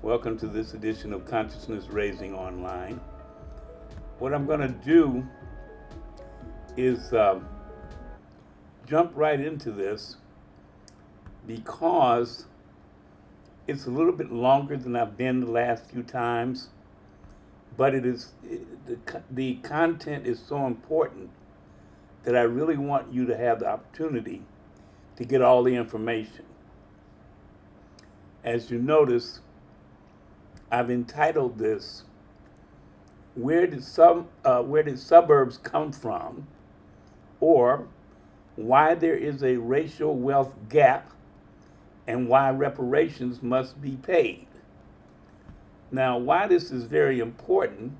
Welcome to this edition of Consciousness Raising Online. What I'm going to do is jump right into this because it's a little bit longer than I've been the last few times, but the content is so important that I really want you to have the opportunity to get all the information. As you notice, I've entitled this, where did suburbs come from? Or why there is a racial wealth gap and why reparations must be paid. Now, why this is very important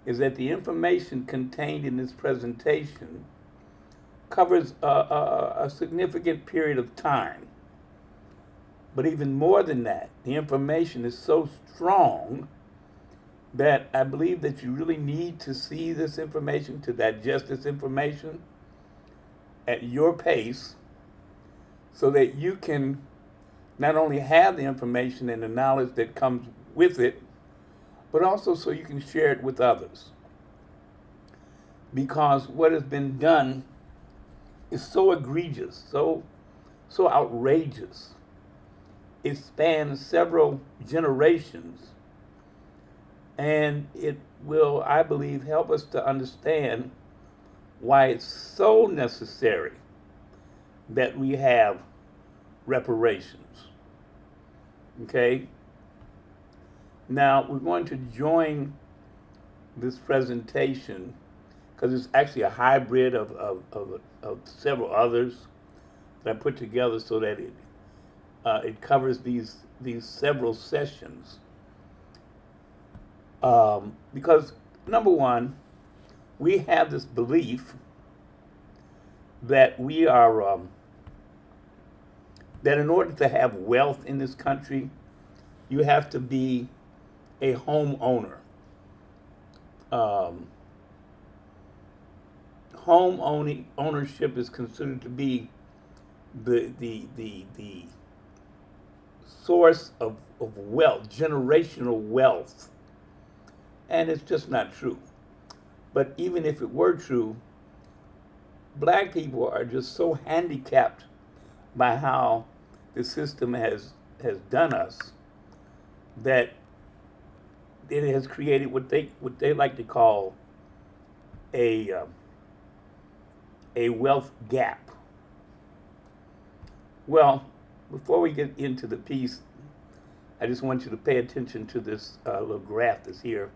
is that the information contained in this presentation covers a significant period of time. But even more than that, the information is so strong that I believe that you really need to see this information, to digest this information at your pace, so that you can not only have the information and the knowledge that comes with it, but also so you can share it with others. Because what has been done is so egregious, so outrageous. It spans several generations, and it will, I believe, help us to understand why it's so necessary that we have reparations. Okay? Now, we're going to join this presentation because it's actually a hybrid of several others that I put together so that it covers these several sessions. Because number one, we have this belief that we are that in order to have wealth in this country, you have to be a homeowner. Ownership is considered to be the source of wealth, generational wealth. And it's just not true. But even if it were true, black people are just so handicapped by how the system has done us that it has created what they like to call a wealth gap. Well, before we get into the piece, I just want you to pay attention to this little graph that's here.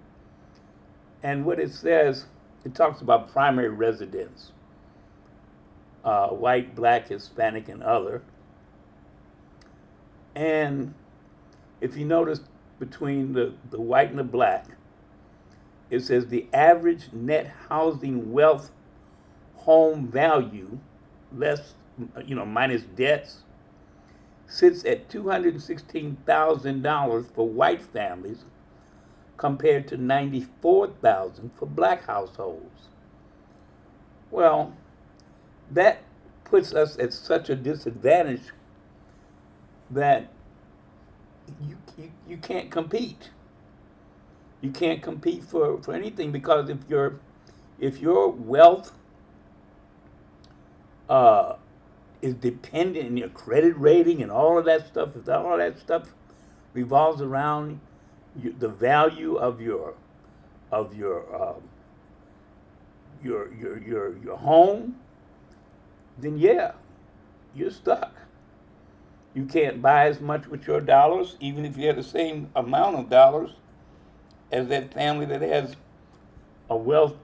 And what it says, it talks about primary residence, white, black, Hispanic, and other. And if you notice between the white and the black, it says the average net housing wealth home value, less, minus debts, sits at $216,000 for white families compared to $94,000 for black households. Well, that puts us at such a disadvantage that you can't compete. You can't compete for anything, because if your wealth is dependent on your credit rating and all of that stuff, if all of that stuff revolves around the value of your home, then yeah, you're stuck. You can't buy as much with your dollars, even if you have the same amount of dollars as that family that has a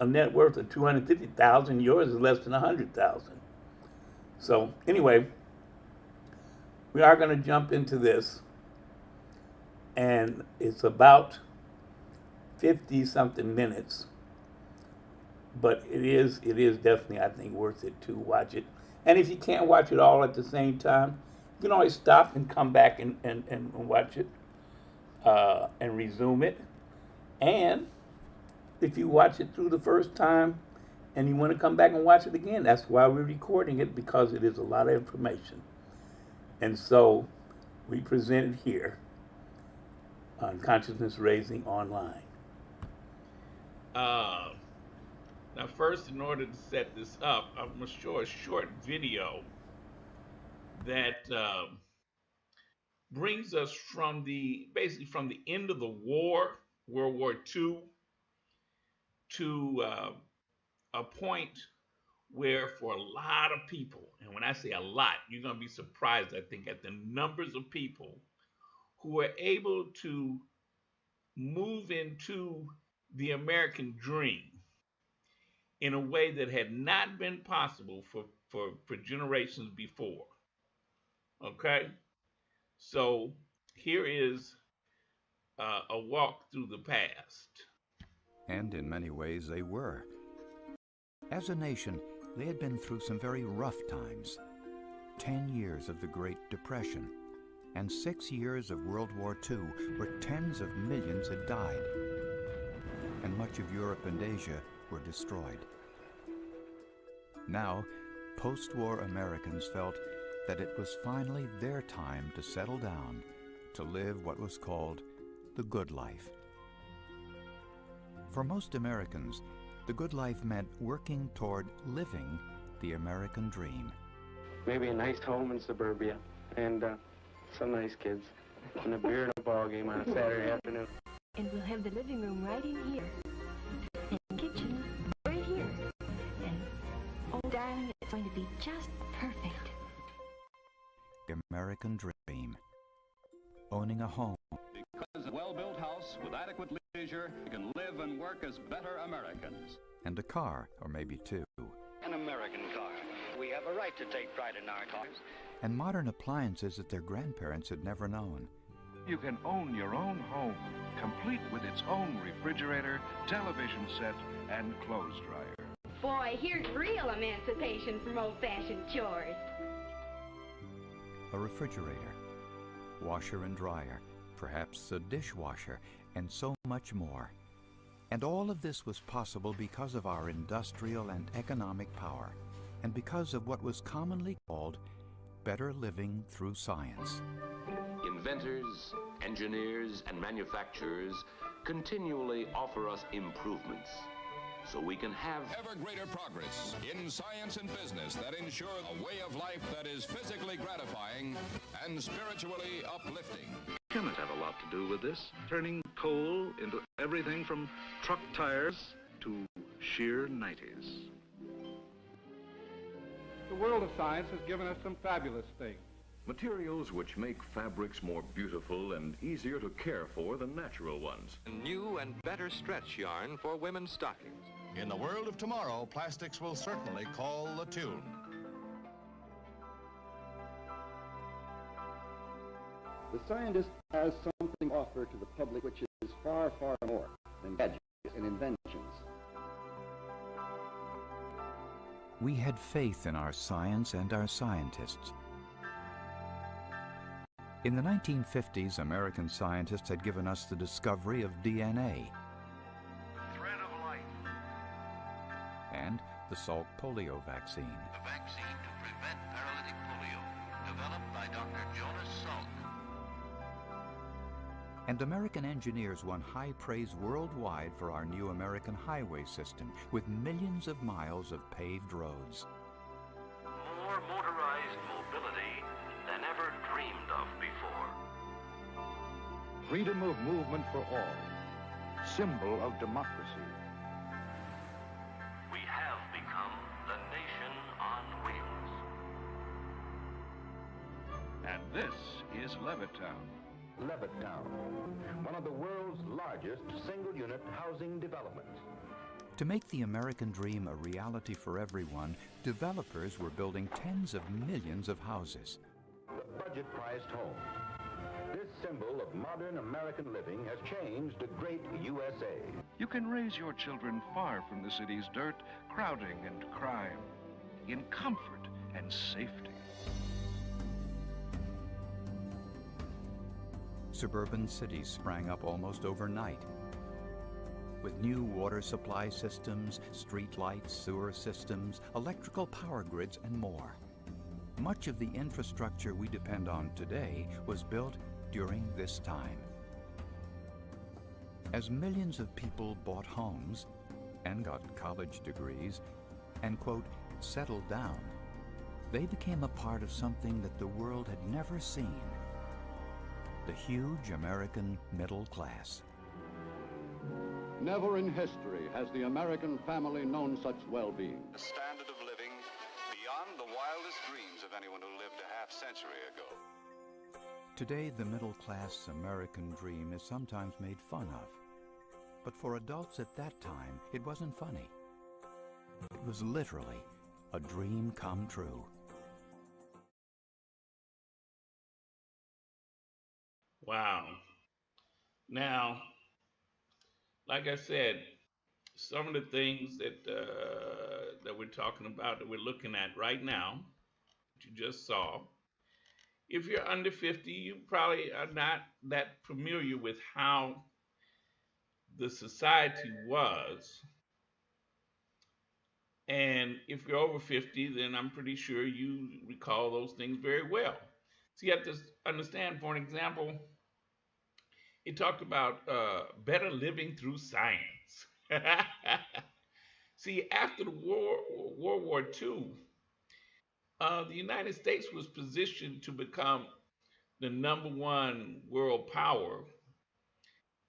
net worth of $250,000. Yours is less than $100,000. So anyway, we are going to jump into this, and it's about 50 something minutes, but it is definitely, I think, worth it to watch it. And if you can't watch it all at the same time, you can always stop and come back and watch it and resume it. And if you watch it through the first time and you want to come back and watch it again, that's why we're recording it, because it is a lot of information. And so we present it here consciousness raising online? Uh, Now, first, in order to set this up, I'm going to show a short video that brings us from basically from the end of the war, World War II, to a point where for a lot of people, and when I say a lot, you're going to be surprised, I think, at the numbers of people who were able to move into the American dream in a way that had not been possible for generations before. Okay? So here is a walk through the past. And in many ways they were. As a nation, they had been through some very rough times. 10 years of the Great Depression, and 6 years of World War II, where tens of millions had died. And much of Europe and Asia were destroyed. Now, post-war Americans felt that it was finally their time to settle down, to live what was called the good life. For most Americans, the good life meant working toward living the American dream. Maybe a nice home in suburbia, and some nice kids, and a beer and a ball game on a Saturday afternoon. And we'll have the living room right in here, and kitchen right here, and oh darling, it's going to be just perfect. The American dream. Owning a home. Because a well-built house with adequate leisure can live and work as better Americans. And a car, or maybe two. An American car. We have a right to take pride in our cars. And modern appliances that their grandparents had never known. You can own your own home, complete with its own refrigerator, television set, and clothes dryer. Boy, here's real emancipation from old-fashioned chores. A refrigerator, washer and dryer, perhaps a dishwasher, and so much more. And all of this was possible because of our industrial and economic power, and because of what was commonly called better living through science. Inventors, engineers, and manufacturers continually offer us improvements so we can have Ever greater progress in science and business that ensure a way of life that is physically gratifying and spiritually uplifting. Chemists have a lot to do with this, turning coal into everything from truck tires to sheer 90s. The world of science has given us some fabulous things. Materials which make fabrics more beautiful and easier to care for than natural ones. New and better stretch yarn for women's stockings. In the world of tomorrow, plastics will certainly call the tune. The scientist has something to offer to the public which is far, far more than gadgets and inventions. We had faith in our science and our scientists. In the 1950s, American scientists had given us the discovery of DNA. The thread of life. And the Salk polio vaccine. A vaccine to prevent paralytic polio, developed by Dr. Jonas Salk. And American engineers won high praise worldwide for our new American highway system, with millions of miles of paved roads. More motorized mobility than ever dreamed of before. Freedom of movement for all, symbol of democracy. We have become the nation on wheels. And this is Levittown. Levittown, one of the world's largest single-unit housing developments. To make the American dream a reality for everyone, developers were building tens of millions of houses. The budget-priced home. This symbol of modern American living has changed the great USA. You can raise your children far from the city's dirt, crowding and crime, in comfort and safety. Suburban cities sprang up almost overnight, with new water supply systems, street lights, sewer systems, electrical power grids, and more. Much of the infrastructure we depend on today was built during this time. As millions of people bought homes and got college degrees and, quote, settled down, they became a part of something that the world had never seen: the huge American middle class. Never in history has the American family known such well-being. A standard of living beyond the wildest dreams of anyone who lived a half-century ago. Today, the middle-class American dream is sometimes made fun of. But for adults at that time, it wasn't funny. It was literally a dream come true. Wow. Now, like I said, some of the things that we're talking about, that we're looking at right now, that you just saw, if you're under 50, you probably are not that familiar with how the society was. And if you're over 50, then I'm pretty sure you recall those things very well. So you have to understand, for an example, it talked about better living through science. See, after the World War II, the United States was positioned to become the #1 world power,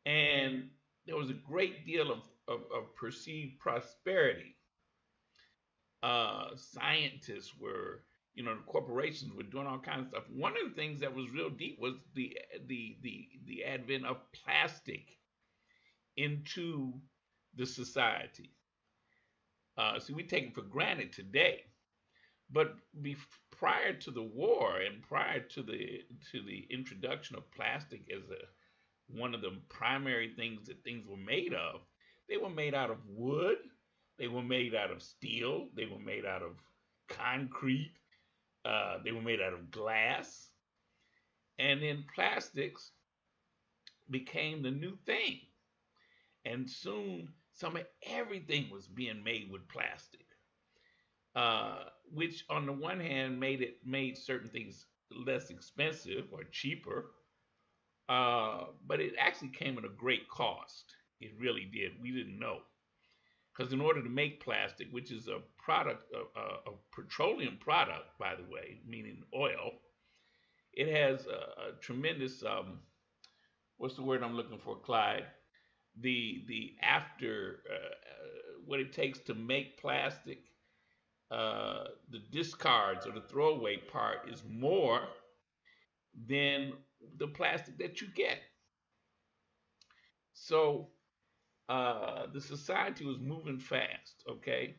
and there was a great deal of perceived prosperity. Scientists were, the corporations were doing all kinds of stuff. One of the things that was real deep was the advent of plastic into the society. See, we take it for granted today, but prior to the war and prior to the introduction of plastic as one of the primary things that things were made of, they were made out of wood, they were made out of steel, they were made out of concrete, they were made out of glass, and then plastics became the new thing. And soon some of everything was being made with plastic, which on the one hand made certain things less expensive or cheaper, but it actually came at a great cost. It really did. We didn't know, because in order to make plastic, which is a product, a petroleum product, by the way, meaning oil, it has a tremendous what's the word I'm looking for, Clyde? The after what it takes to make plastic, the discards or the throwaway part is more than the plastic that you get. So the society was moving fast, okay?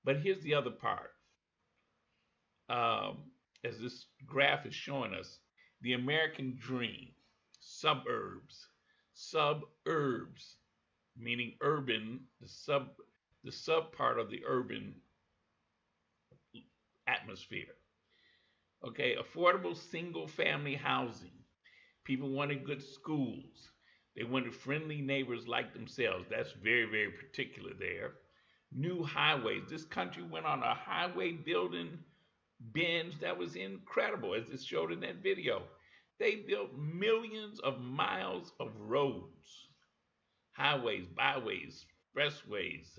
But here's the other part. As this graph is showing us, the American dream, suburbs, suburbs, meaning urban, the sub part of the urban atmosphere. Okay, affordable single family housing. People wanted good schools. They wanted friendly neighbors like themselves. That's very, very particular there. New highways. This country went on a highway building binge that was incredible, as it showed in that video. They built millions of miles of roads, highways, byways, expressways,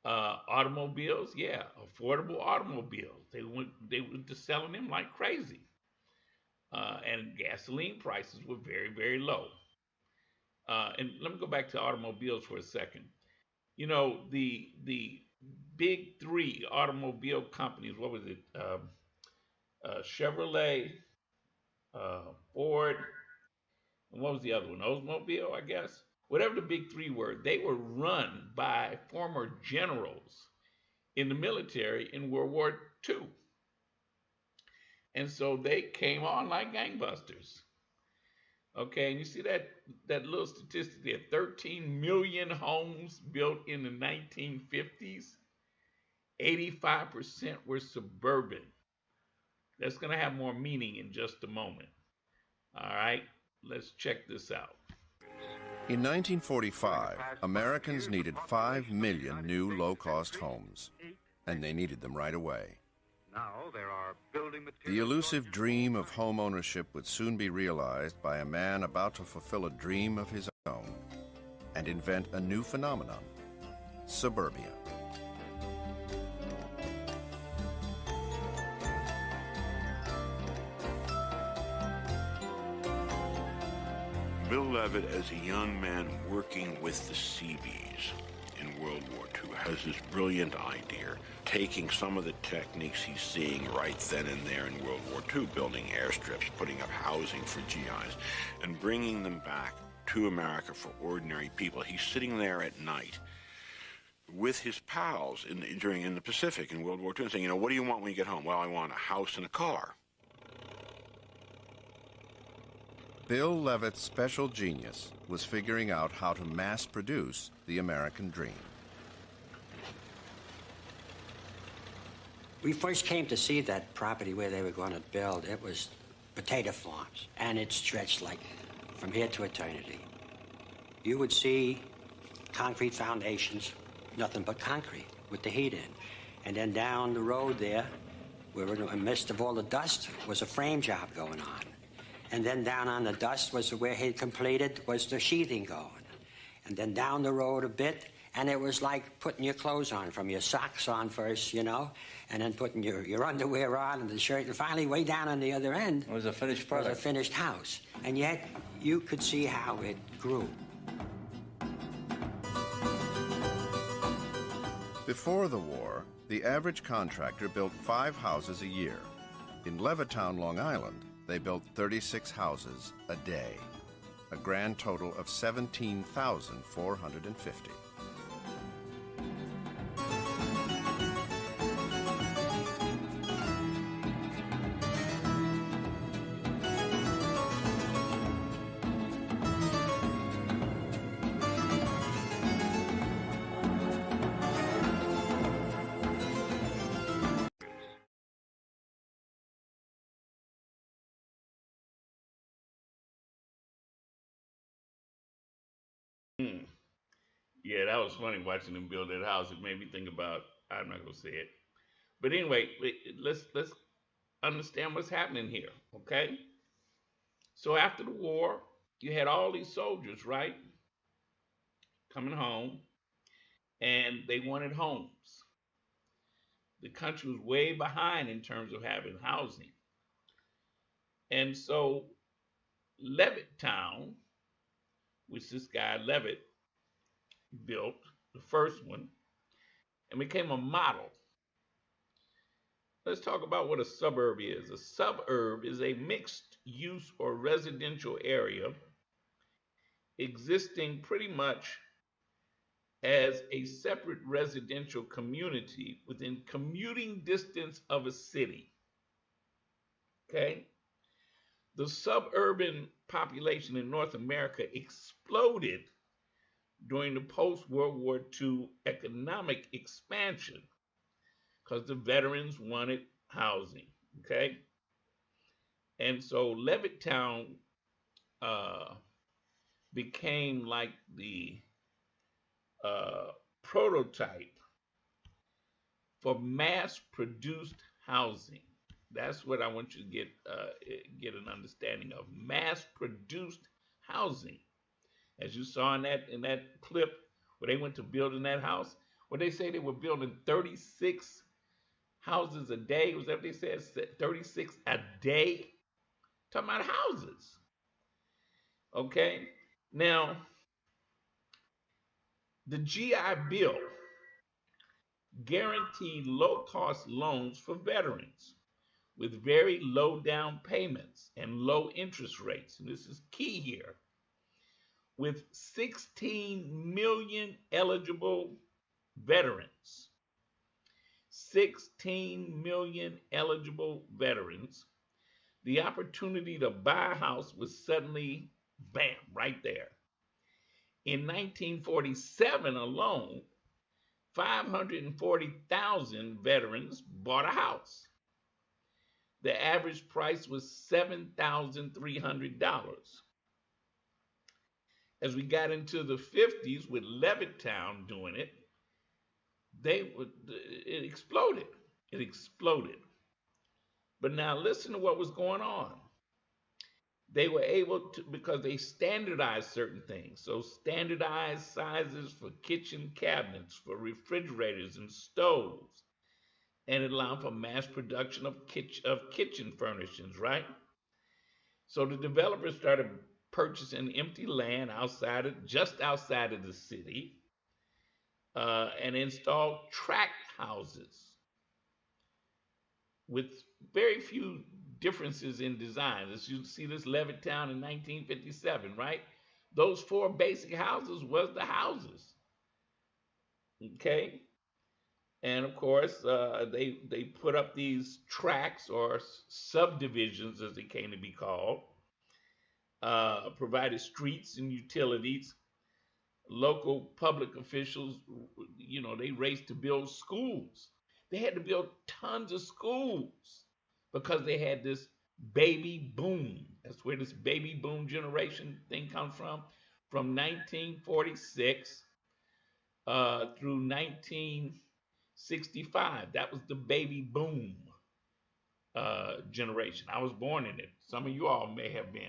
automobiles, yeah, affordable automobiles. They were just selling them like crazy. And gasoline prices were very, very low. And let me go back to automobiles for a second. The big three automobile companies, what was it? Chevrolet, Ford, and what was the other one? Oldsmobile, I guess. Whatever the big three were, they were run by former generals in the military in World War II. And so they came on like gangbusters. Okay, and you see that little statistic there, 13 million homes built in the 1950s, 85% were suburban. That's going to have more meaning in just a moment. All right, let's check this out. In 1945, Americans needed 5 million new low-cost homes, and they needed them right away. Now there are building materials. The elusive dream of home ownership would soon be realized by a man about to fulfill a dream of his own and invent a new phenomenon, suburbia. Bill Levitt, as a young man working with the Seabees in World War II, has this brilliant idea, taking some of the techniques he's seeing right then and there in World War II, building airstrips, putting up housing for GIs, and bringing them back to America for ordinary people. He's sitting there at night with his pals in the Pacific in World War II and saying, what do you want when you get home? Well, I want a house and a car. Bill Levitt's special genius was figuring out how to mass produce the American dream. We first came to see that property where they were going to build. It was potato farms, and it stretched like from here to eternity. You would see concrete foundations, nothing but concrete with the heat in. And then down the road there, where in the midst of all the dust, was a frame job going on. And then down on the dust was where he completed, was the sheathing going. And then down the road a bit, and it was like putting your clothes on, from your socks on first, and then putting your underwear on and the shirt, and finally way down on the other end. It was a finished product. Was a finished house. And yet, you could see how it grew. Before the war, the average contractor built 5 houses a year. In Levittown, Long Island, they built 36 houses a day, a grand total of 17,450. Yeah, that was funny watching them build that house. It made me think about, I'm not gonna say it. But anyway, let's understand what's happening here, okay? So after the war, you had all these soldiers, right? Coming home, and they wanted homes. The country was way behind in terms of having housing. And so Levittown, which this guy Levitt built, the first one, and became a model. Let's talk about what a suburb is. A suburb is a mixed use or residential area existing pretty much as a separate residential community within commuting distance of a city. Okay? The suburban population in North America exploded during the post-World War II economic expansion because the veterans wanted housing, okay? And so Levittown became like the prototype for mass-produced housing. That's what I want you to get an understanding of. Mass-produced housing. As you saw in that clip where they went to building that house, where they say they were building 36 houses a day. Was that what they said? 36 a day? Talking about houses. Okay? Now, the GI Bill guaranteed low-cost loans for veterans with very low down payments and low interest rates. And this is key here. With 16 million eligible veterans, 16 million eligible veterans, the opportunity to buy a house was suddenly, bam, right there. In 1947 alone, 540,000 veterans bought a house. The average price was $7,300. As we got into the 50s with Levittown doing it, it exploded. It exploded. But now listen to what was going on. They were able to, because they standardized certain things. So standardized sizes for kitchen cabinets, for refrigerators and stoves, and it allowed for mass production of kitchen furnishings, right? So the developers started purchasing empty land just outside of the city, and installed tract houses with very few differences in design. As you see this Levittown in 1957, right? Those four basic houses was the houses, okay? And of course, they put up these tracts or subdivisions, as they came to be called, provided streets and utilities. Local public officials, they raced to build schools. They had to build tons of schools because they had this baby boom. That's where this baby boom generation thing comes from 1946 through 1965. That was the baby boom generation. I was born in it. Some of you all may have been.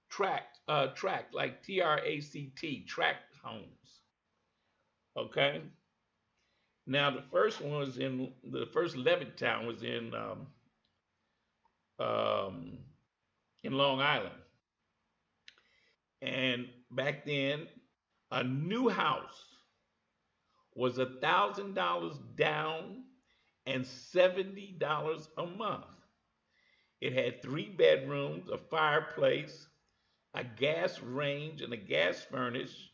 Tract, like TRACT, tract homes. Okay. Now the first Levittown was in Long Island, and back then a new house was $1,000 down and $70 a month. It had 3 bedrooms, a fireplace, a gas range, and a gas furnace,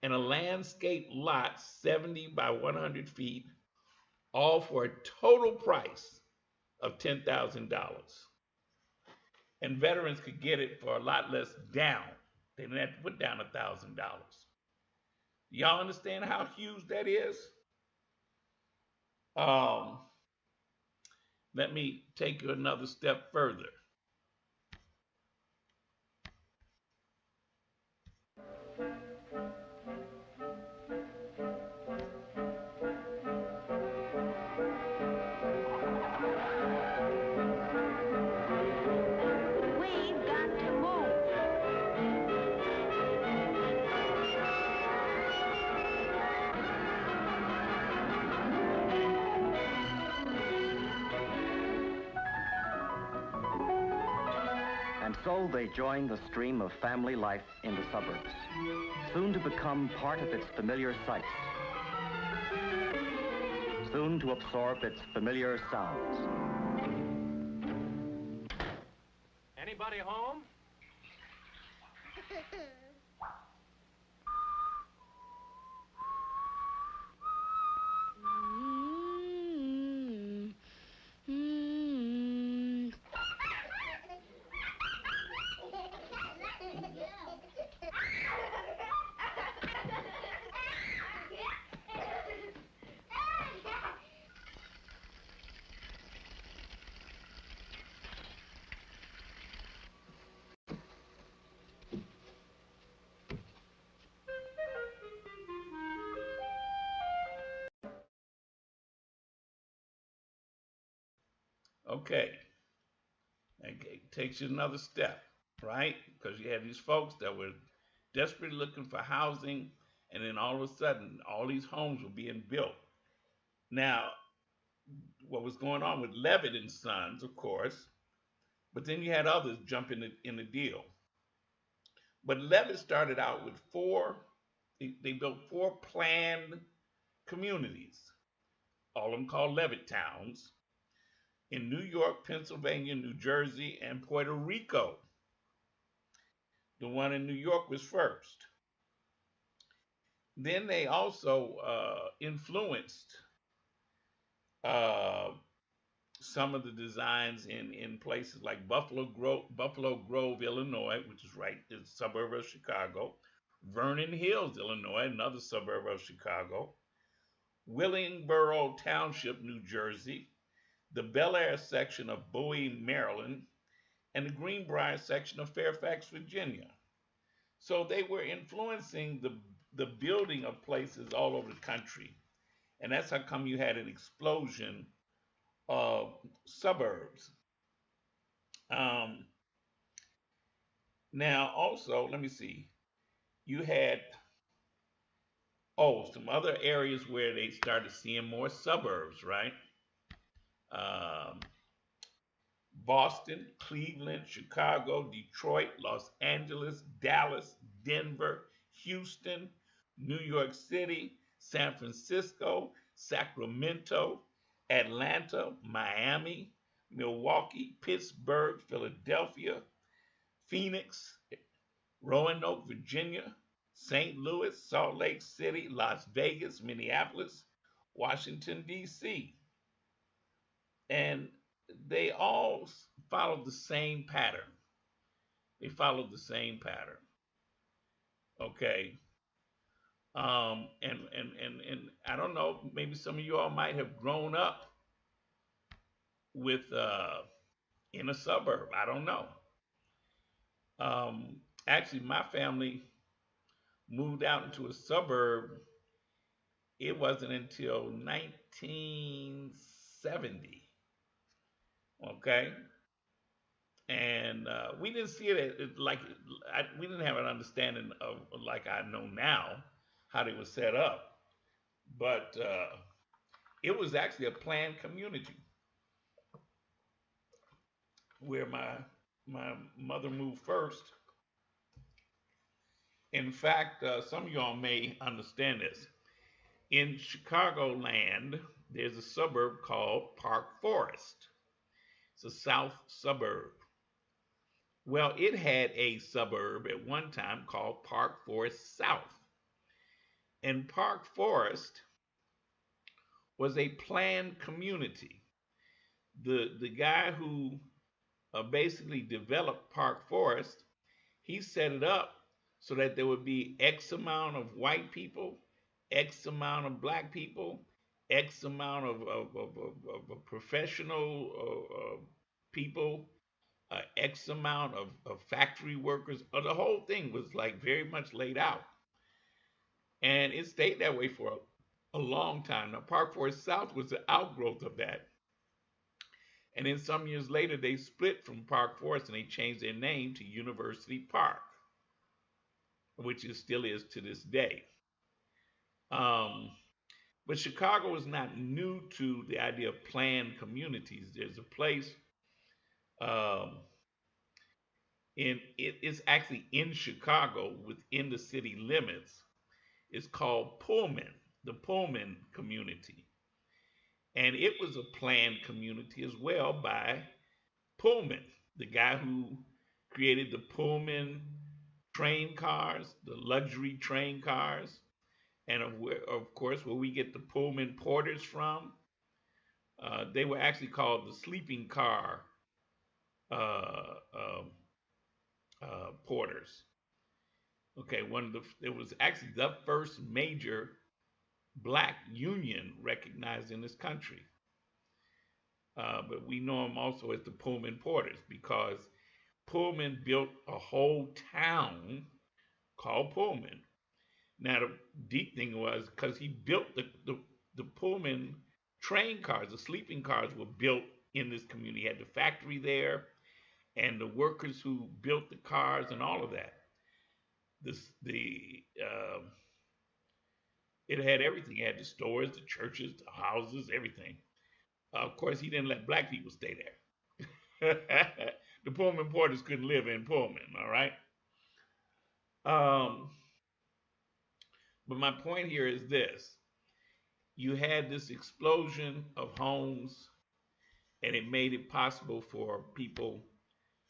and a landscape lot 70 by 100 feet, all for a total price of $10,000. And veterans could get it for a lot less down. They didn't have to put down $1,000. Y'all understand how huge that is? Let me take you another step further. We've got to move. And so they join the stream of family life in the suburbs, soon to become part of its familiar sights, soon to absorb its familiar sounds. Anybody home? Okay. It takes you another step, right? Because you had these folks that were desperately looking for housing, and then all of a sudden, all these homes were being built. Now, what was going on with Levitt and Sons, of course, but then you had others jump in the deal. But Levitt started out with they built 4 planned communities, all of them called Levitt Towns, in New York, Pennsylvania, New Jersey, and Puerto Rico. The one in New York was first. Then they also influenced some of the designs in places like Buffalo Grove, Illinois, which is right in the suburb of Chicago, Vernon Hills, Illinois, another suburb of Chicago, Willingboro Township, New Jersey, the Bel Air section of Bowie, Maryland, and the Greenbrier section of Fairfax, Virginia. So they were influencing the building of places all over the country. And that's how come you had an explosion suburbs. Um, Now, also, let me see. You had some other areas where they started seeing more suburbs, right? Um, Boston, Cleveland, Chicago, Detroit, Los Angeles, Dallas, Denver, Houston, New York City, San Francisco, Sacramento, Atlanta, Miami, Milwaukee, Pittsburgh, Philadelphia, Phoenix, Roanoke, Virginia, St. Louis, Salt Lake City, Las Vegas, Minneapolis, Washington, D.C. And they all followed the same pattern. They followed the same pattern. Okay. And I don't know, maybe some of you all might have grown up with in a suburb. I don't know. Actually, my family moved out into a suburb. It wasn't until 1970. Okay. And we didn't see it like we didn't have an understanding of like I know now how they were set up, but it was actually a planned community where my mother moved first. In fact, some of y'all may understand this. In Chicagoland, there's a suburb called Park Forest. It's a south suburb. Well, it had a suburb at one time called Park Forest South. And Park Forest was a planned community. The guy who basically developed Park Forest, he set it up so that there would be X amount of white people, X amount of black people, X amount of professional people, X amount of factory workers. The whole thing was like very much laid out. And it stayed that way for a long time. Now, Park Forest South was the outgrowth of that. And then some years later, they split from Park Forest and they changed their name to University Park, which it still is to this day. But Chicago is not new to the idea of planned communities. There's a place it's actually in Chicago within the city limits. It's called Pullman, the Pullman community. And it was a planned community as well by Pullman, the guy who created the Pullman train cars, the luxury train cars, and of course, where we get the Pullman porters from. They were actually called the sleeping car porters. Okay, it was actually the first major black union recognized in this country. But we know them also as the Pullman porters because Pullman built a whole town called Pullman. Now the deep thing was because he built the Pullman train cars, the sleeping cars were built in this community. He had the factory there and the workers who built the cars and all of that. It had everything. It had the stores, the churches, the houses, everything. Of course, he didn't let black people stay there. The Pullman porters couldn't live in Pullman, all right? But my point here is this. You had this explosion of homes, and it made it possible for people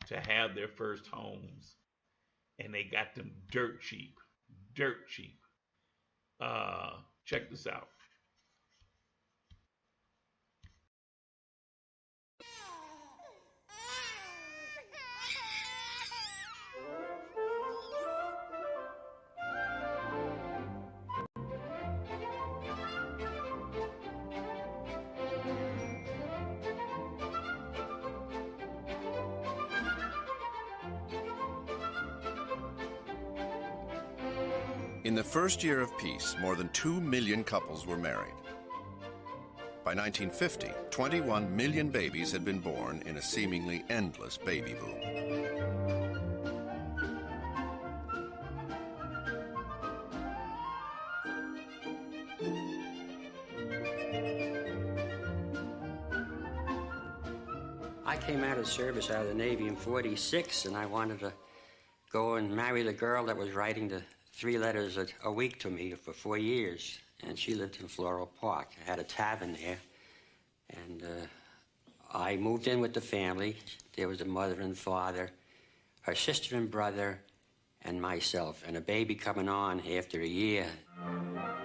to have their first homes. And they got them dirt cheap, dirt cheap. Check this out. In the first year of peace, more than 2 million couples were married. By 1950, 21 million babies had been born in a seemingly endless baby boom. I came out of service out of the Navy in '46, and I wanted to go and marry the girl that was writing the 3 letters a week to me for 4 years. And she lived in Floral Park. I had a tavern there. And I moved in with the family. There was a mother and father, her sister and brother, and myself, and a baby coming on after a year.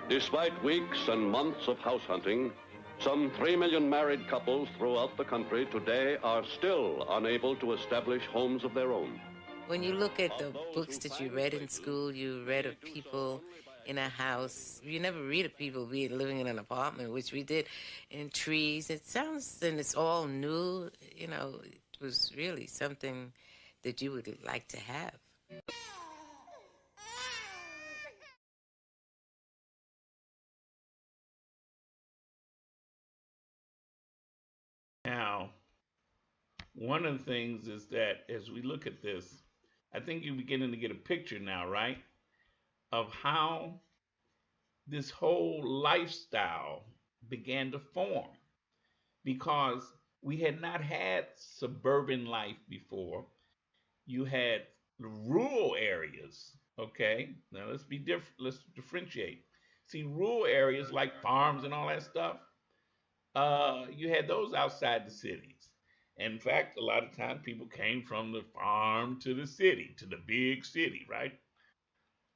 Despite weeks and months of house hunting, some 3 million married couples throughout the country today are still unable to establish homes of their own. When you look at the books that you read in school, you read of people in a house. You never read of people living in an apartment, which we did, in trees. It sounds, and it's all new. You know, it was really something that you would like to have. Now, one of the things is that as we look at this, I think you're beginning to get a picture now, right, of how this whole lifestyle began to form, because we had not had suburban life before. You had rural areas, okay? Now let's be different. Let's differentiate. See, rural areas like farms and all that stuff, you had those outside the cities. In fact, a lot of times people came from the farm to the city, to the big city, right?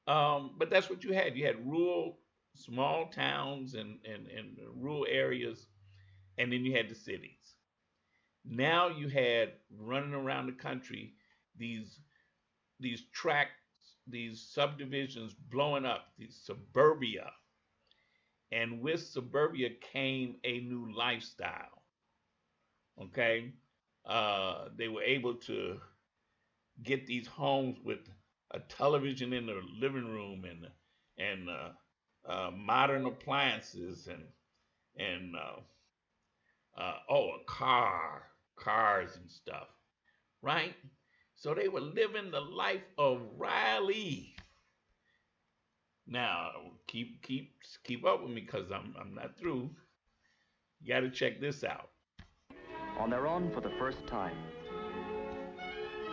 But that's what you had. You had rural, small towns and rural areas, and then you had the cities. Now you had running around the country these tracts, these subdivisions blowing up, these suburbia. And with suburbia came a new lifestyle. Okay, they were able to get these homes with a television in the living room and modern appliances and a cars and stuff, right? So they were living the life of Riley. Now keep up with me because I'm not through. You got to check this out. On their own for the first time,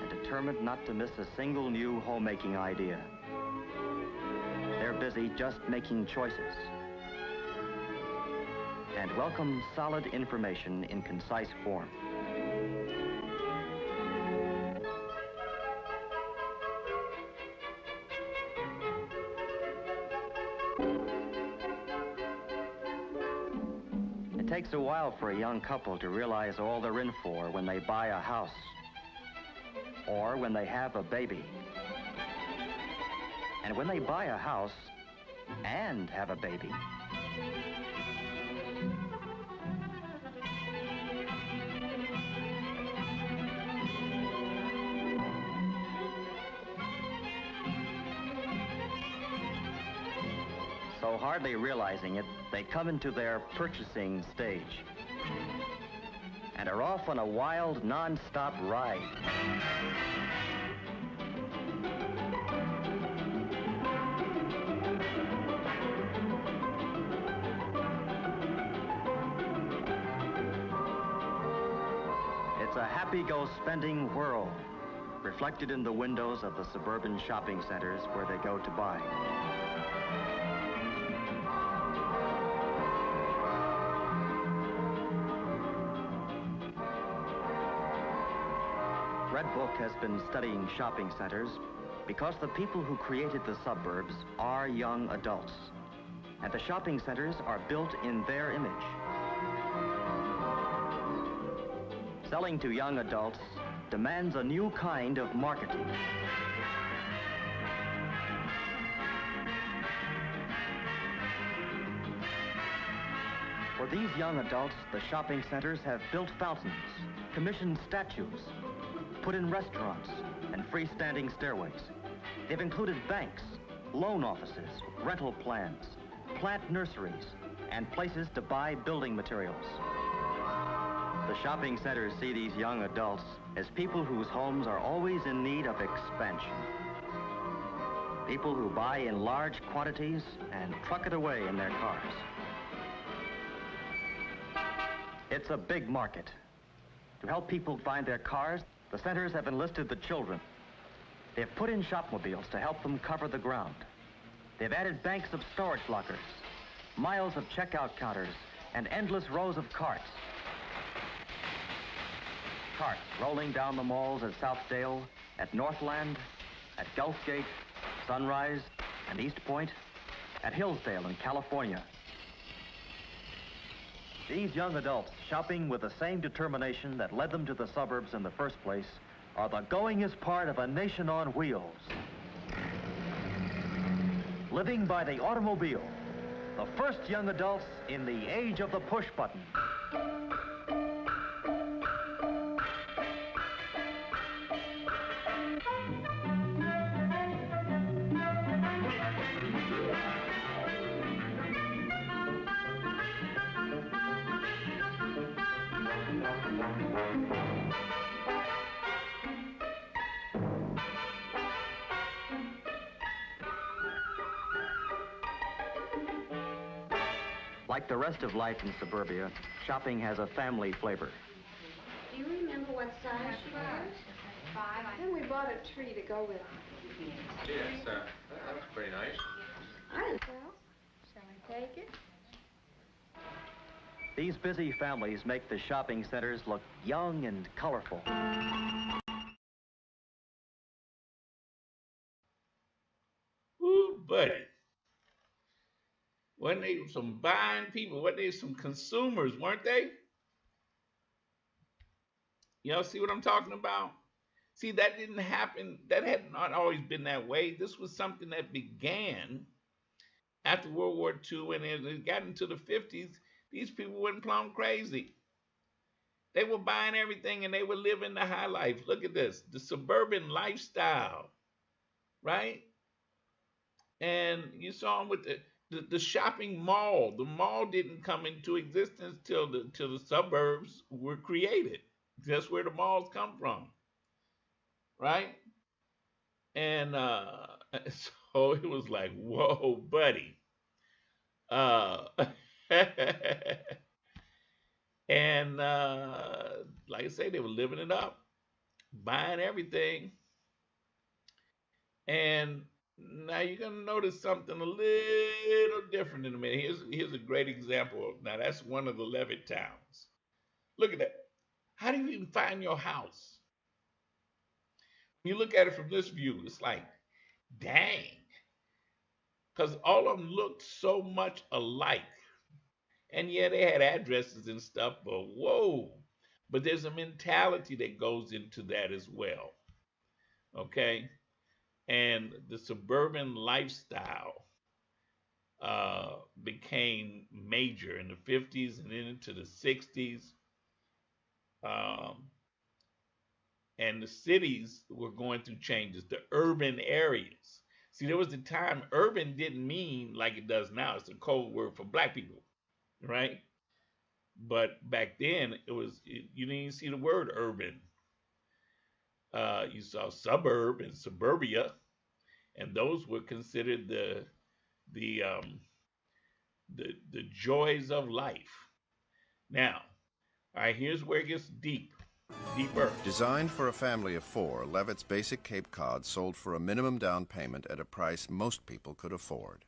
and determined not to miss a single new homemaking idea. They're busy just making choices and welcome solid information in concise form. It takes a while for a young couple to realize all they're in for when they buy a house or when they have a baby. And when they buy a house and have a baby, so hardly realizing it, they come into their purchasing stage and are off on a wild, non-stop ride. It's a happy-go-spending whirl, reflected in the windows of the suburban shopping centers where they go to buy. Red Book has been studying shopping centers because the people who created the suburbs are young adults, and the shopping centers are built in their image. Selling to young adults demands a new kind of marketing. For these young adults, the shopping centers have built fountains, commissioned statues, put in restaurants and freestanding stairways. They've included banks, loan offices, rental plans, plant nurseries, and places to buy building materials. The shopping centers see these young adults as people whose homes are always in need of expansion. People who buy in large quantities and truck it away in their cars. It's a big market. To help people find their cars, the centers have enlisted the children. They've put in shopmobiles to help them cover the ground. They've added banks of storage lockers, miles of checkout counters, and endless rows of carts. Carts rolling down the malls at Southdale, at Northland, at Gulfgate, Sunrise, and East Point, at Hillsdale in California. These young adults, shopping with the same determination that led them to the suburbs in the first place, are the goingest part of a nation on wheels. Living by the automobile, the first young adults in the age of the push button. Like the rest of life in suburbia, shopping has a family flavor. Do you remember what size she was? 5. Then we bought a tree to go with it. Yes, that was pretty nice. I don't know. Shall I take it? These busy families make the shopping centers look young and colorful. Ooh, buddy. Wasn't they some buying people? Wasn't they some consumers, weren't they? Y'all see what I'm talking about? See, that didn't happen. That had not always been that way. This was something that began after World War II, and as it got into the 50s, these people went plumb crazy. They were buying everything, and they were living the high life. Look at this, the suburban lifestyle, right? And you saw them with the shopping mall. The mall didn't come into existence till the suburbs were created. That's where the malls come from, right? And so it was like, whoa, buddy. And like I say, they were living it up, buying everything. And now you're gonna notice something a little different in a minute. Here's a great example. Now that's one of the Levitt towns. Look at that. How do you even find your house? When you look at it from this view, it's like, dang. Because all of them looked so much alike. And yeah, they had addresses and stuff, but whoa. But there's a mentality that goes into that as well. Okay? And the suburban lifestyle became major in the 50s and then into the 60s. And the cities were going through changes, the urban areas. See, there was a time urban didn't mean like it does now. It's a code word for black people, right? But back then, you didn't even see the word urban. You saw suburb and suburbia, and those were considered the joys of life. Now, all right, here's where it gets deeper. Designed for a family of 4, Levitt's Basic Cape Cod sold for a minimum down payment at a price most people could afford.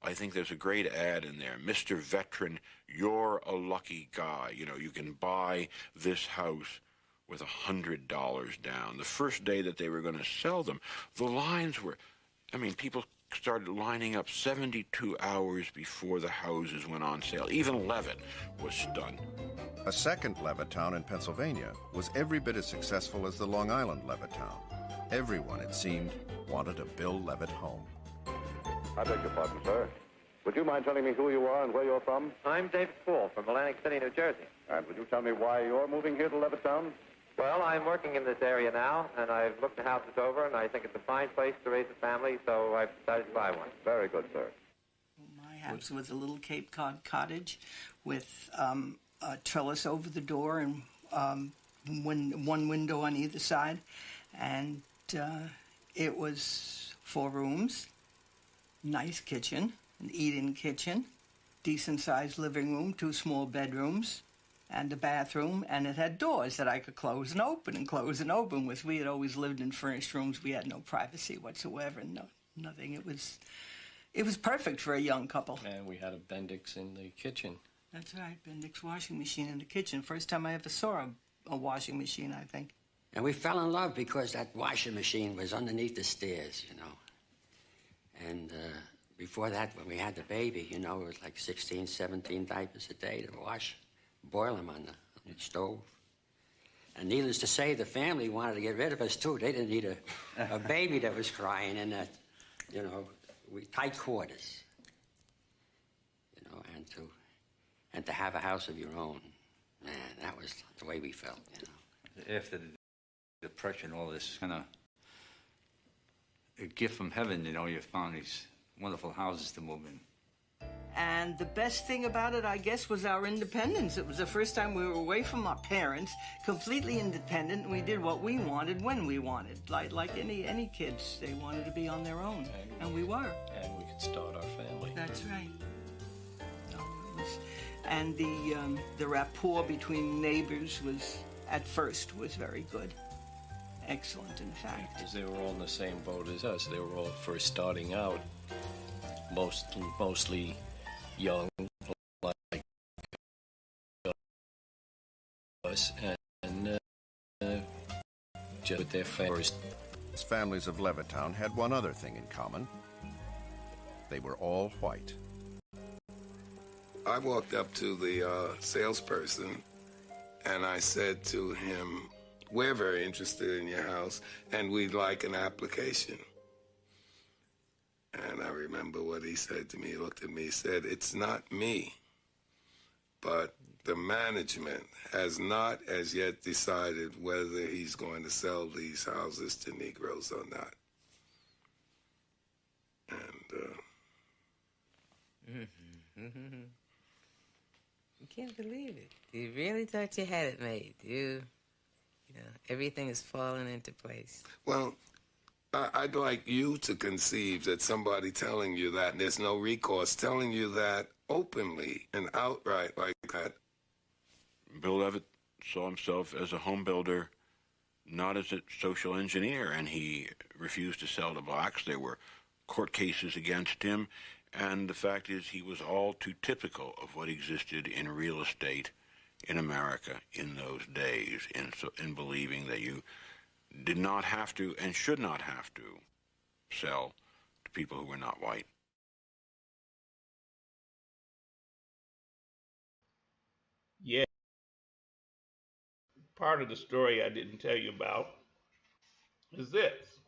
I think there's a great ad in there. Mr. Veteran, you're a lucky guy. You know, you can buy this house with $100 down. The first day that they were going to sell them, the lines were, people started lining up 72 hours before the houses went on sale. Even Levitt was stunned. A second Levittown in Pennsylvania was every bit as successful as the Long Island Levittown. Everyone, it seemed, wanted a Bill Levitt home. I beg your pardon, sir. Would you mind telling me who you are and where you're from? I'm David Poole from Atlantic City, New Jersey. And would you tell me why you're moving here to Levittown? Well, I'm working in this area now, and I've looked the houses over, and I think it's a fine place to raise a family, so I've decided to buy one. Very good, sir. house was a little Cape Cod cottage with a trellis over the door and one window on either side. And it was 4 rooms, nice kitchen, an eat-in kitchen, decent-sized living room, 2 small bedrooms, and a bathroom, and it had doors that I could close and open and close and open with. We had always lived in furnished rooms. We had no privacy whatsoever, nothing. It was perfect for a young couple. And we had a Bendix in the kitchen. That's right, Bendix washing machine in the kitchen. First time I ever saw a washing machine, I think. And we fell in love because that washing machine was underneath the stairs, you know. And before that, when we had the baby, you know, it was like 16, 17 diapers a day to wash, boil them on the stove. And needless to say, the family wanted to get rid of us, too. They didn't need a baby that was crying in that, you know, tight quarters. You know, and to have a house of your own. Man, that was the way we felt, you know. After the Depression, all this kind of a gift from heaven, you know, you found these wonderful houses to move in. And the best thing about it, I guess, was our independence. It was the first time we were away from our parents, completely independent, and we did what we wanted when we wanted. Like any kids, they wanted to be on their own, and we were. And we could start our family. That's right. And the rapport between neighbors was, at first, was very good. Excellent, in fact. Because they were all in the same boat as us. They were all first starting out, mostly young, like us, and just with their families. Families of Levittown had one other thing in common. They were all white. I walked up to the salesperson and I said to him, "We're very interested in your house and we'd like an application." And I remember what he said to me. He looked at me, he said, "It's not me, but the management has not as yet decided whether he's going to sell these houses to Negroes or not." And You can't believe it. You really thought you had it made. You know, everything is falling into place. well, I'd like you to conceive that somebody telling you that, and there's no recourse, telling you that openly and outright like that. Bill Levitt saw himself as a home builder, not as a social engineer, and he refused to sell to blacks. There were court cases against him, and the fact is he was all too typical of what existed in real estate in America in those days, in believing that you did not have to and should not have to sell to people who were not white. Yeah. Part of the story I didn't tell you about is this.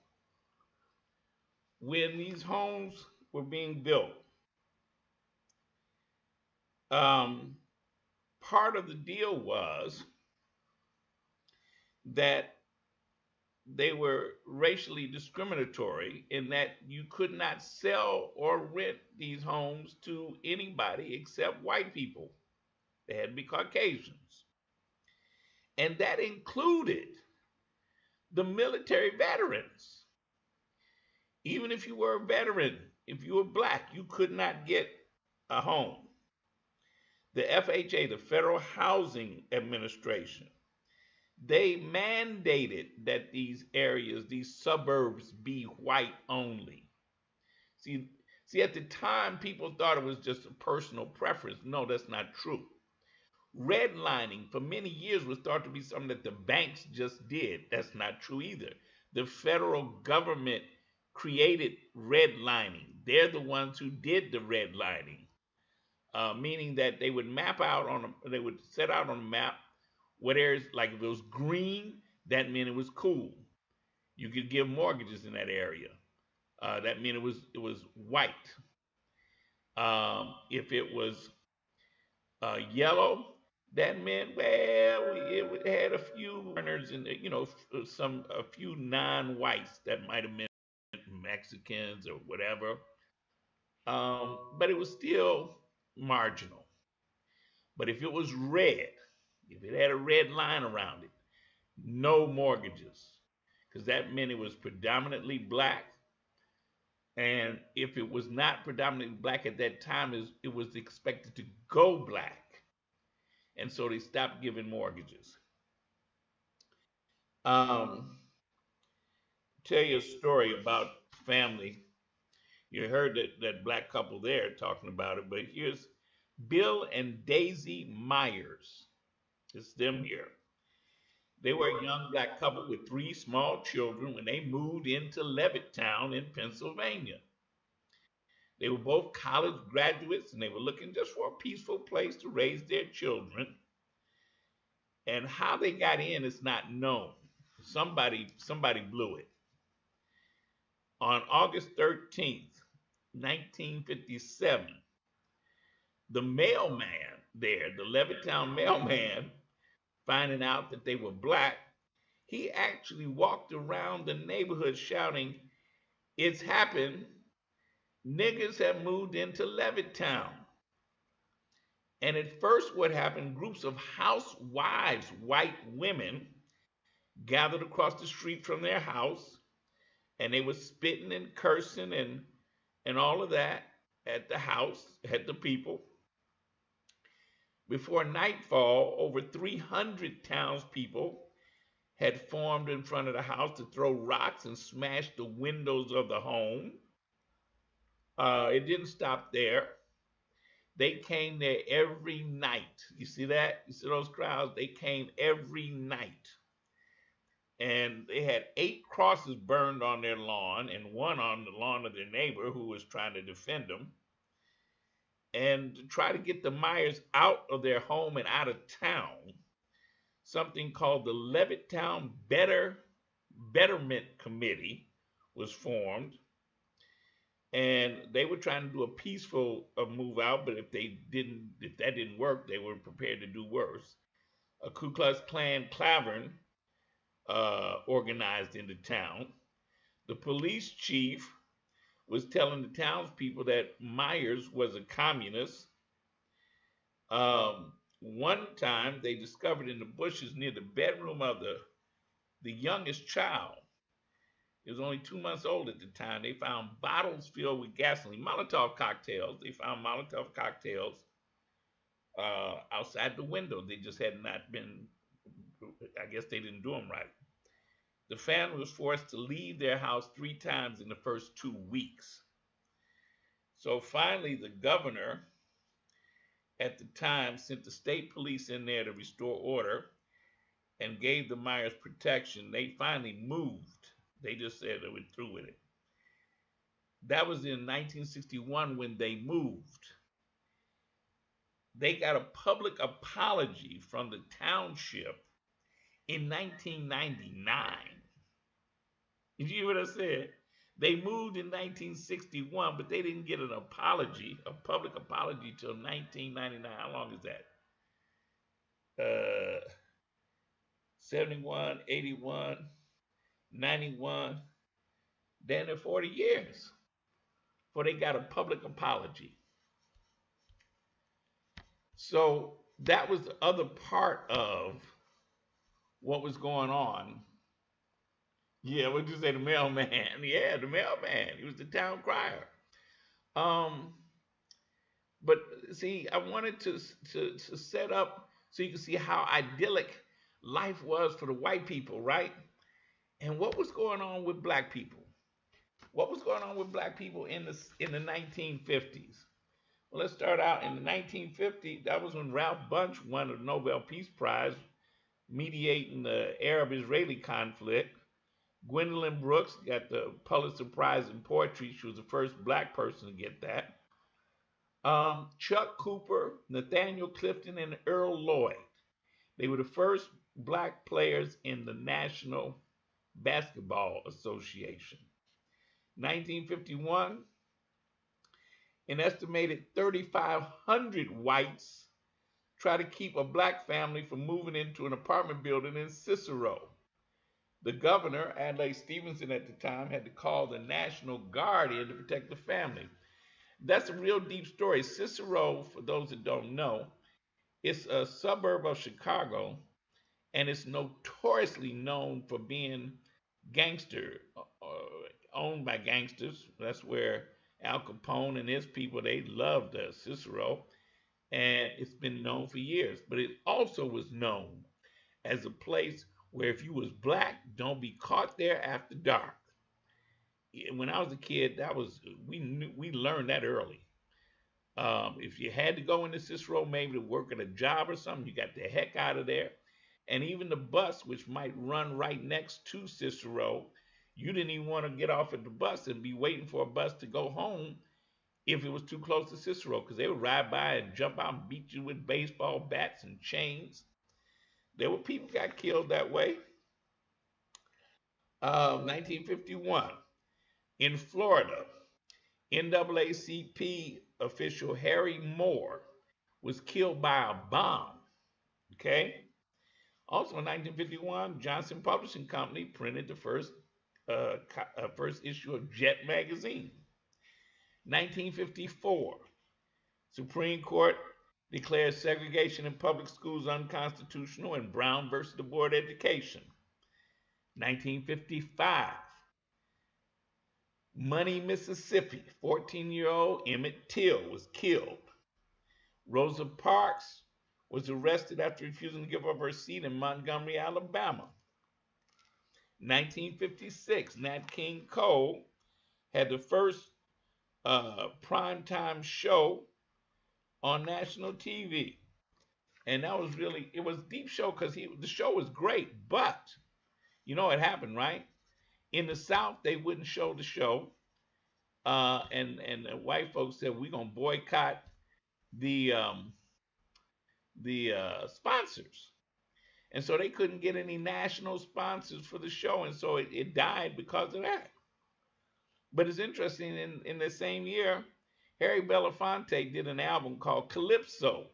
When these homes were being built, part of the deal was that they were racially discriminatory in that you could not sell or rent these homes to anybody except white people. They had to be Caucasians. And that included the military veterans. Even if you were a veteran, if you were black, you could not get a home. The FHA, the Federal Housing Administration, they mandated that these areas, these suburbs, be white only. See, at the time, people thought it was just a personal preference. No, that's not true. Redlining for many years was thought to be something that the banks just did. That's not true either. The federal government created redlining. They're the ones who did the redlining, meaning that they would they would set out on a map what areas, like if it was green, that meant it was cool. You could give mortgages in that area. That meant it was white. If it was yellow, that meant, well, it had a few foreigners and a few non-whites that might have been Mexicans or whatever. But it was still marginal. But if it was red, if it had a red line around it, no mortgages, because that meant it was predominantly black. And if it was not predominantly black at that time, it was expected to go black. And so they stopped giving mortgages. Tell you a story about family. You heard that black couple there talking about it, but here's Bill and Daisy Myers. It's them here. They were a young black couple with 3 small children when they moved into Levittown in Pennsylvania. They were both college graduates and they were looking just for a peaceful place to raise their children. And how they got in is not known. Somebody blew it. On August 13th, 1957, the mailman there, the Levittown mailman, finding out that they were black, he actually walked around the neighborhood shouting, "It's happened. Niggers have moved into Levittown." And at first, what happened, groups of housewives, white women, gathered across the street from their house, and they were spitting and cursing and all of that at the house, at the people. Before nightfall, over 300 townspeople had formed in front of the house to throw rocks and smash the windows of the home. It didn't stop there. They came there every night. You see that? You see those crowds? They came every night. And they had 8 crosses burned on their lawn and 1 on the lawn of their neighbor who was trying to defend them. And to try to get the Myers out of their home and out of town, something called the Levittown Betterment Committee was formed. And they were trying to do a peaceful move out, but if that didn't work, they were prepared to do worse. A Ku Klux Klan clavern organized in the town. The police chief was telling the townspeople that Myers was a communist. One time they discovered in the bushes near the bedroom of the youngest child, he was only 2 months old at the time, they found bottles filled with gasoline, Molotov cocktails. They found Molotov cocktails outside the window. They just had not been, I guess they didn't do them right. The family was forced to leave their house 3 times in the first 2 weeks. So finally, the governor at the time sent the state police in there to restore order and gave the Myers protection. They finally moved. They just said they were through with it. That was in 1961 when they moved. They got a public apology from the township in 1999. Did you hear what I said? They moved in 1961, but they didn't get an apology, a public apology, till 1999. How long is that? 71, 81, 91. Then in 40 years before they got a public apology. So that was the other part of what was going on. Yeah, what'd you say, the mailman? Yeah, the mailman. He was the town crier. But see, I wanted to set up so you can see how idyllic life was for the white people, right? And what was going on with black people? What was going on with black people in the 1950s? Well, let's start out in the 1950s. That was when Ralph Bunche won the Nobel Peace Prize, mediating the Arab-Israeli conflict. Gwendolyn Brooks got the Pulitzer Prize in Poetry. She was the first black person to get that. Chuck Cooper, Nathaniel Clifton, and Earl Lloyd. They were the first black players in the National Basketball Association. 1951, an estimated 3,500 whites try to keep a black family from moving into an apartment building in Cicero. The governor, Adlai Stevenson at the time, had to call the National Guard in to protect the family. That's a real deep story. Cicero, for those that don't know, it's a suburb of Chicago, and it's notoriously known for being gangster, owned by gangsters. That's where Al Capone and his people, they loved Cicero, and it's been known for years. But it also was known as a place where if you was black, don't be caught there after dark. When I was a kid, we learned that early. If you had to go into Cicero, maybe to work at a job or something, you got the heck out of there. And even the bus, which might run right next to Cicero, you didn't even want to get off at the bus and be waiting for a bus to go home if it was too close to Cicero, because they would ride by and jump out and beat you with baseball bats and chains. There were people got killed that way. 1951, in Florida, NAACP official Harry Moore was killed by a bomb. Okay. Also in 1951, Johnson Publishing Company printed the first issue of Jet magazine. 1954, Supreme Court declared segregation in public schools unconstitutional in Brown versus the Board of Education. 1955, Money, Mississippi, 14-year-old Emmett Till was killed. Rosa Parks was arrested after refusing to give up her seat in Montgomery, Alabama. 1956, Nat King Cole had the first primetime show on national TV. And that was really, it was a deep show because the show was great, but you know what happened, right? In the South, they wouldn't show the show. And the white folks said, we're going to boycott the sponsors. And so they couldn't get any national sponsors for the show. And so it died because of that. But it's interesting, in the same year, Harry Belafonte did an album called Calypso,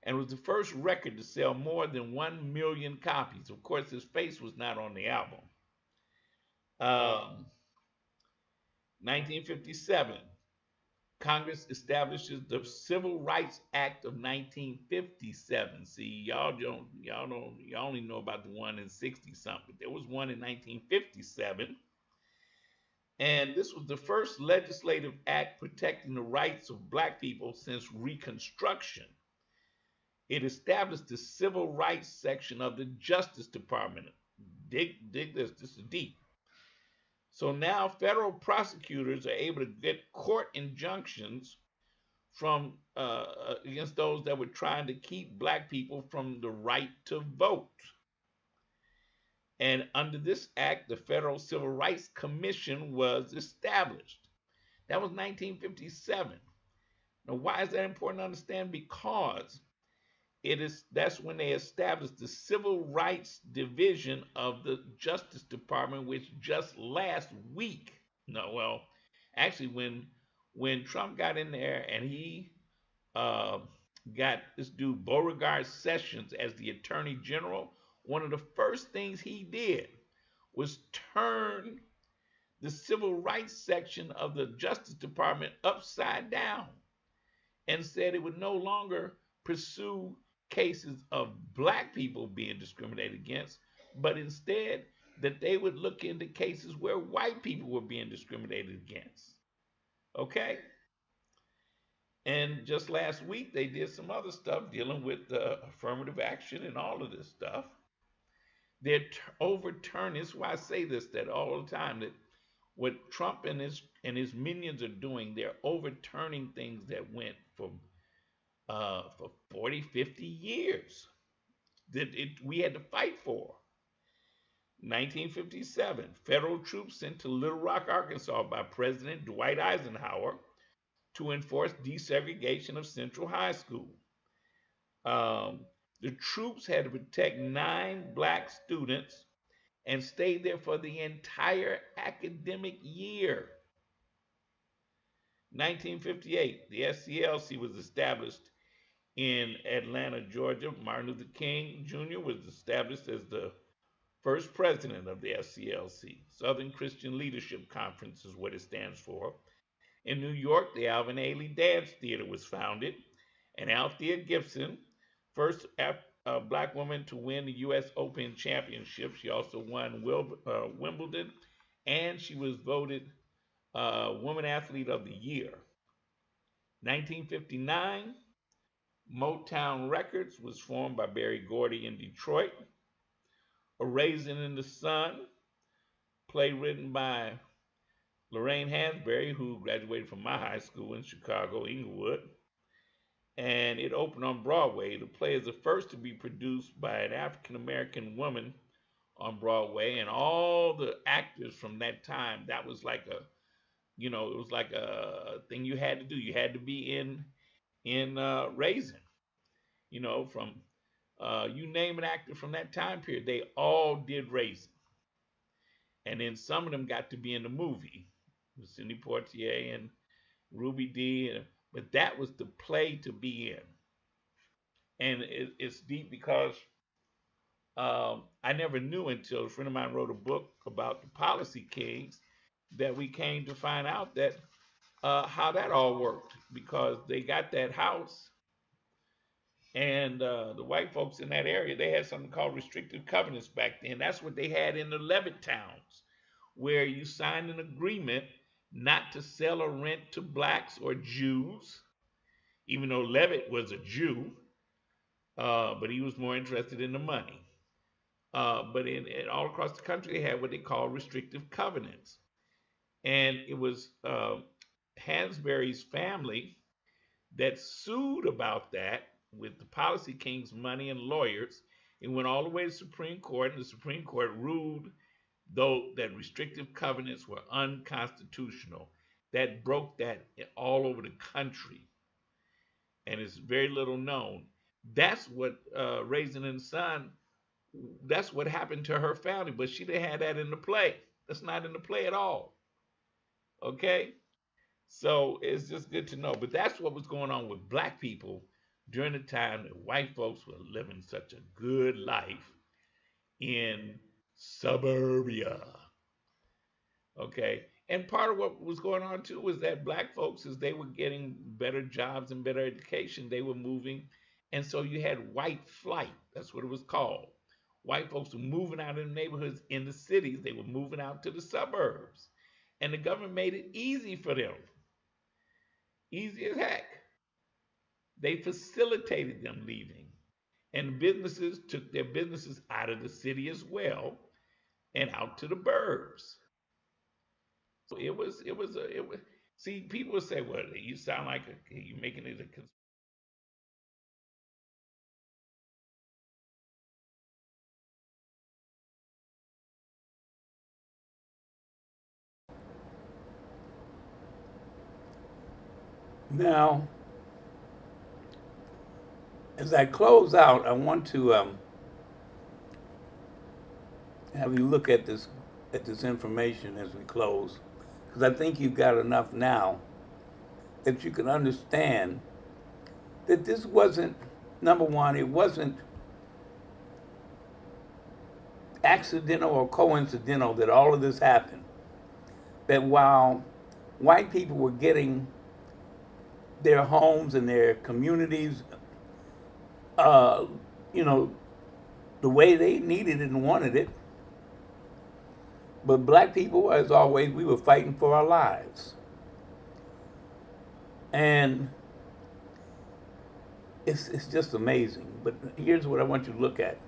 and was the first record to sell more than 1 million copies. Of course, his face was not on the album. 1957, Congress establishes the Civil Rights Act of 1957. See, y'all only know about the one in 60 something. There was one in 1957. And this was the first legislative act protecting the rights of black people since Reconstruction. It established the Civil Rights section of the Justice Department. Dig this is deep. So now federal prosecutors are able to get court injunctions from against those that were trying to keep black people from the right to vote. And under this act, the Federal Civil Rights Commission was established. That was 1957. Now, why is that important to understand? Because that's when they established the Civil Rights Division of the Justice Department, which just last week, when Trump got in there and he got this dude Beauregard Sessions as the Attorney General, one of the first things he did was turn the civil rights section of the Justice Department upside down and said it would no longer pursue cases of black people being discriminated against, but instead that they would look into cases where white people were being discriminated against. Okay? And just last week, they did some other stuff dealing with affirmative action and all of this stuff. They're overturning, this is why I say this that all the time, that what Trump and his minions are doing, they're overturning things that went for 40, 50 years that we had to fight for. 1957, federal troops sent to Little Rock, Arkansas by President Dwight Eisenhower to enforce desegregation of Central High School. The troops had to protect 9 black students and stayed there for the entire academic year. 1958, the SCLC was established in Atlanta, Georgia. Martin Luther King Jr. was established as the first president of the SCLC. Southern Christian Leadership Conference is what it stands for. In New York, the Alvin Ailey Dance Theater was founded, and Althea Gibson, first black woman to win the U.S. Open Championship. She also won Wimbledon, and she was voted Woman Athlete of the Year. 1959, Motown Records was formed by Berry Gordy in Detroit. A Raisin in the Sun, play written by Lorraine Hansberry, who graduated from my high school in Chicago, Inglewood. And it opened on Broadway. The play is the first to be produced by an African-American woman on Broadway, and all the actors from that time, that was like a, it was like a thing you had to do. You had to be in Raisin, from you name an actor from that time period, they all did Raisin. And then some of them got to be in the movie, with Sidney Poitier and Ruby Dee, but that was the play to be in. And it's deep because I never knew until a friend of mine wrote a book about the Policy Kings that we came to find out that how that all worked, because they got that house, and the white folks in that area, they had something called restrictive covenants back then. That's what they had in the Levitt towns, where you signed an agreement not to sell or rent to blacks or Jews, even though Levitt was a Jew, but he was more interested in the money. But in all across the country, they had what they call restrictive covenants. And it was Hansberry's family that sued about that with the Policy Kings' money and lawyers. It went all the way to the Supreme Court, and the Supreme Court ruled, though, that restrictive covenants were unconstitutional. That broke that all over the country, and it's very little known. That's what Raisin in the Sun, that's what happened to her family, but she didn't have that in the play. That's not in the play at all. Okay? So it's just good to know. But that's what was going on with black people during the time that white folks were living such a good life in suburbia. Okay? And part of what was going on too was that black folks, as they were getting better jobs and better education, they were moving. And so you had white flight. That's what it was called. White folks were moving out of the neighborhoods in the cities. They were moving out to the suburbs. And the government made it easy for them. Easy as heck. They facilitated them leaving. And businesses took their businesses out of the city as well and out to the burbs. So it was, see, people would say, well, you sound like you're making it a Now, as I close out, I want to have you look at this information as we close, because I think you've got enough now that you can understand that this wasn't, number one, it wasn't accidental or coincidental that all of this happened. That while white people were getting their homes and their communities, the way they needed it and wanted it, but black people, as always, we were fighting for our lives. And it's just amazing. But here's what I want you to look at.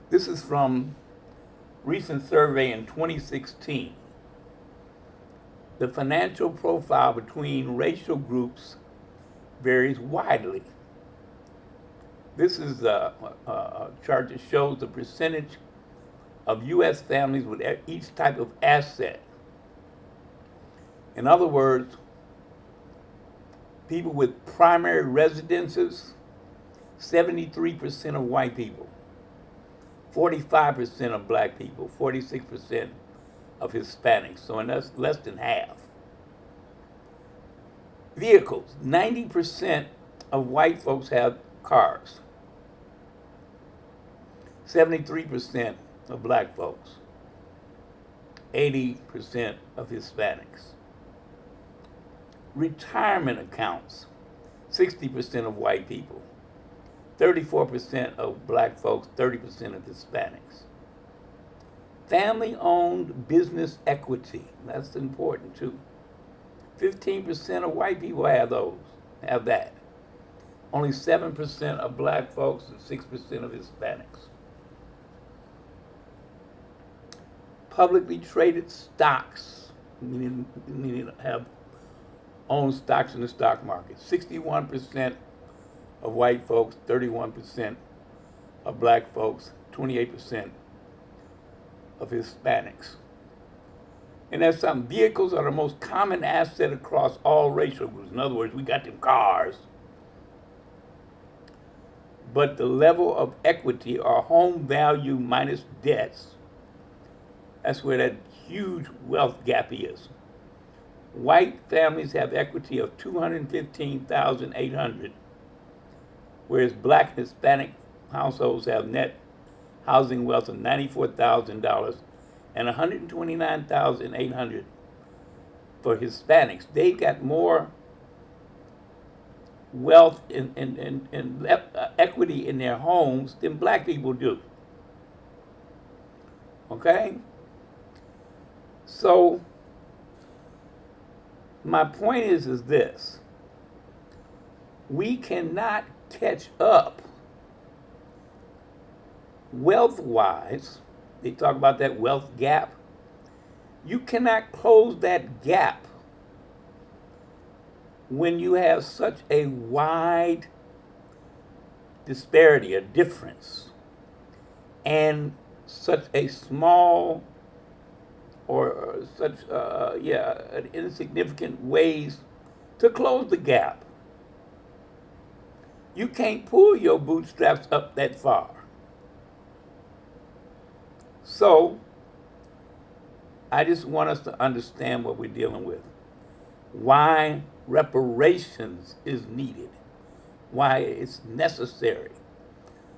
This is from recent survey in 2016. The financial profile between racial groups varies widely. This is a chart that shows the percentage of U.S. families with each type of asset. In other words, people with primary residences, 73% of white people, 45% of black people, 46% of Hispanics, so that's less than half. Vehicles, 90% of white folks have cars, 73% of black folks, 80% of Hispanics. Retirement accounts, 60% of white people, 34% of black folks, 30% of Hispanics. Family-owned business equity, that's important too. 15% of white people have that. Only 7% of black folks and 6% of Hispanics. Publicly traded stocks, meaning have own stocks in the stock market. 61% of white folks, 31% of black folks, 28% of Hispanics. And that's something. Vehicles are the most common asset across all racial groups. In other words, we got them cars. But the level of equity, or home value minus debts, that's where that huge wealth gap is. White families have equity of $215,800, whereas black and Hispanic households have net housing wealth of $94,000 and $129,800 for Hispanics. They got more wealth and equity in their homes than black people do. Okay? So my point is this. We cannot catch up wealth-wise. They talk about that wealth gap. You cannot close that gap when you have such a wide disparity, a difference, and such a small or such an insignificant ways to close the gap. You can't pull your bootstraps up that far. So I just want us to understand what we're dealing with. Why reparations is needed. Why it's necessary.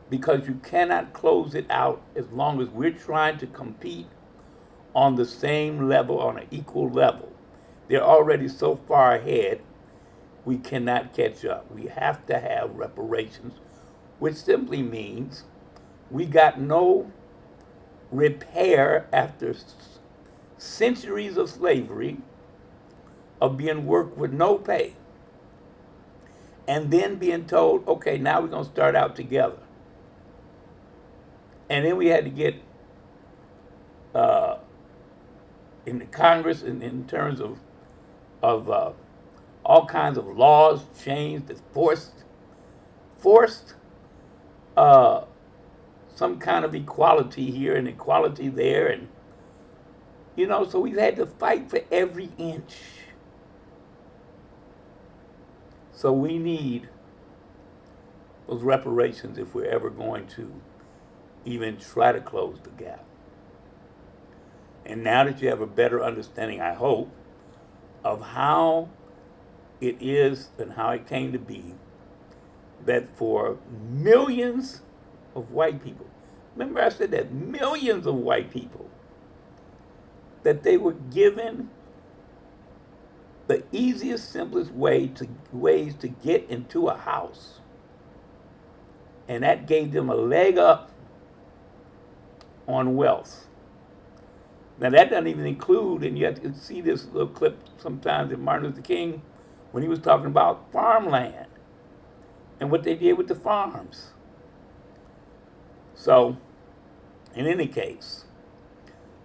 Because you cannot close it out as long as we're trying to compete on the same level, on an equal level. They're already so far ahead, we cannot catch up. We have to have reparations, which simply means we got no repair after centuries of slavery, of being worked with no pay, and then being told, okay, now we're going to start out together. And then we had to get in the Congress in terms of all kinds of laws changed that forced some kind of equality here and equality there, and so we've had to fight for every inch. So we need those reparations if we're ever going to even try to close the gap. And now that you have a better understanding, I hope, of how it is and how it came to be that for millions of white people, remember I said that, millions of white people, that they were given the easiest, simplest ways to get into a house. And that gave them a leg up on wealth. Now that doesn't even include, and you have to see this little clip sometimes in Martin Luther King when he was talking about farmland and what they did with the farms. So, in any case,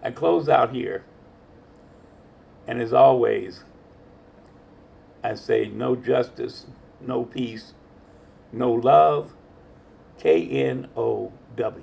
I close out here, and as always, I say no justice, no peace, no love, KNOW.